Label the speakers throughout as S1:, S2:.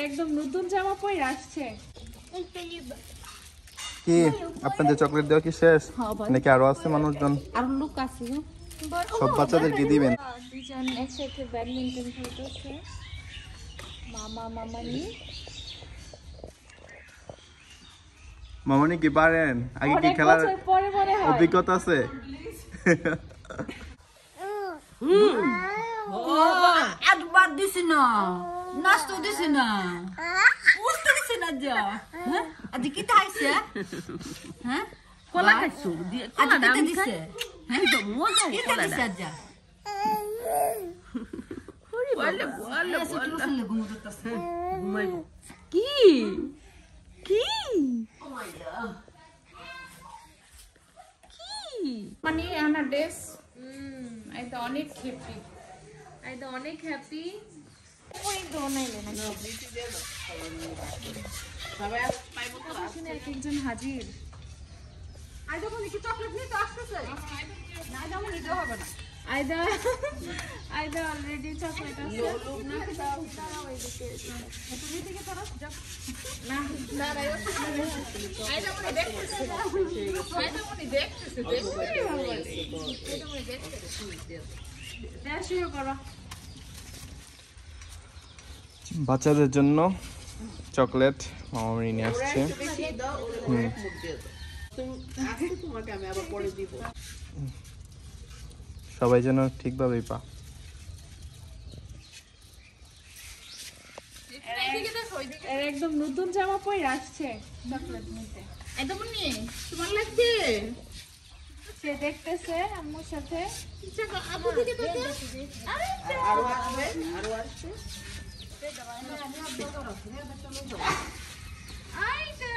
S1: একদম নতুন জামা পরে আসছে।
S2: কি আপনাদের চকলেট দেওয়া কি শেষ নাকি আরো আছে মানুষজন?
S1: আর লোক আছে,
S2: সব বাচ্চাদেরকে দিবেন?
S1: দুজন একসাথে ব্যাডমিন্টন খেলতেছে, মামা মামানি।
S2: মামনি কি পারেন? আগে কি খেলার অভিজ্ঞতা আছে?
S3: একবার দিছি না, নাস্তা দিছি না, উঠতে দিছি না যা। হ্যাঁ আজ কি খাইছে? হ্যাঁ
S4: কলা খাইছো?
S3: আজ কি দিছে?
S4: হ্যাঁ তো মজা
S3: কি
S4: কলা
S3: দিছে যা?
S4: বলে বলে
S3: বলে ঘুমোতেছে।
S4: ঘুমাইবো। কি কি
S1: মানে আনা ড্রেস এই তো অনেক হ্যাপি, এই তো অনেক হ্যাপি। ওই তো নাইলে না
S4: সবাই পাইবো তো
S1: আসলে একজন হাজির।
S3: আইদা বলি কি চকলেট নিয়ে তো আসতেছে না, আইদা মনে দিতে হবে না।
S1: আইদা আইদা অলরেডি চকলেট আছে।
S4: লোক না দাও
S3: তুমি থেকে ধরো যা
S1: না না আইদা মনে দেখতেছে, আইদা মনে দেখতেছে, দেখতেছে শুরু করো।
S2: বাচ্চাদের জন্য চকলেট মামামি নিয়ে আসছে।
S4: তোমাকে আমি আবার পরে দিব।
S2: সবাই যেন ঠিকভাবেই পা।
S1: একদম নতুন জামা পরে আসছে চকলেট নিতে। একদম নিয়ে তোমার লাগছে, সে দেখতেছে আম্মুর সাথে। আপু দিকে তো
S4: আরো আসবে, আরো আসছে।
S1: আইটা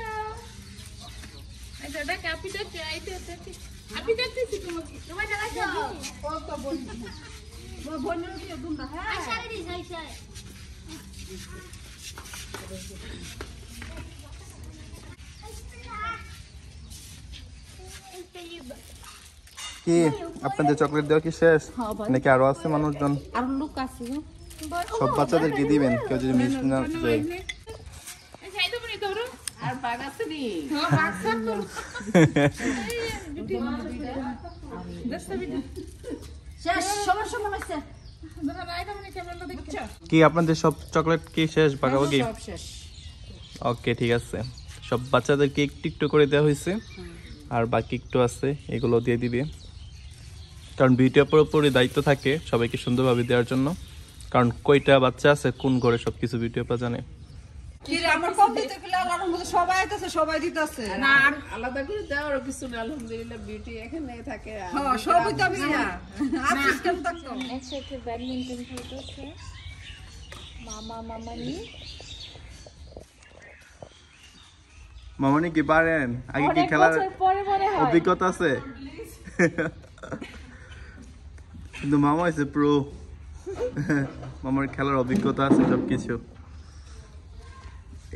S1: আইটা দেখ আপনি দেখতে আইতে আপনি দেখতেছি তোমাকে তোমার জায়গা যাও কত বন্ধু বন্ধু দিয়ে দুন্দা। হ্যাঁ আইসারি আইসাই
S2: কি আপনাদের চকলেট দেওয়া কি শেষ নাকি আরো আছে মানুষজন?
S1: আর লোক আছে,
S2: সব বাচ্চাদেরকে দিবেন, কেউ যদি মিস না যায়।
S4: আর বাগ আছে নি?
S3: শেষ সবার সময় হইছে।
S2: কি আপনাদের সব চকলেট কি শেষ ভাগাভাগি?
S3: সব শেষ।
S2: ওকে ঠিক আছে, সব বাচ্চাদেরকে একটু একটু করে দেওয়া হয়েছে, আর বাকি একটু আছে, এগুলো দিয়ে দিবে। কারণ ভিডিওর পুরোপুরি দায়িত্ব থাকে সবাইকে সুন্দরভাবে দেওয়ার জন্য, কারণ কয়টা বাচ্চা আছে কোন ঘরে সবকিছু ভিডিও পা জানে।
S3: কি রে আমার কম দিতে গেলে আল্লাহর মধ্যে সবাই আইতাছে, সবাই দিতেছে
S4: না আর আলাদা করে দেওয়ার কিছু না, আলহামদুলিল্লাহ বিউটি এখানে থাকে।
S3: হ্যাঁ সবই তো আমি না আছিস কেন থাকতো।
S1: একসাথে ব্যাডমিন্টন খেলতেছে, মামা মামানি।
S2: মামনি কি পারেন? আগে কি খেলার অভিজ্ঞতা আছে? কিন্তু মামা হয়েছে প্রো, মামার খেলার অভিজ্ঞতা আছে সবকিছু।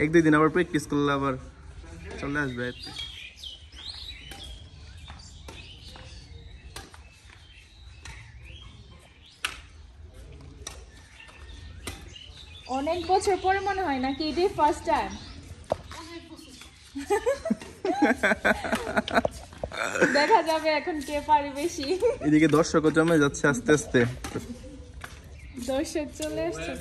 S2: এক দুই দিন আবার প্র্যাকটিস করলে আবার চলে আসবে।
S1: অনেক বছর পরে মনে হয় নাকি এটাই ফার্স্ট টাইম? দেখা যাবে এখন কে পারে বেশি।
S2: এদিকে দর্শকও জমে যাচ্ছে আস্তে আস্তে।
S1: দর্শক চলে আসছে।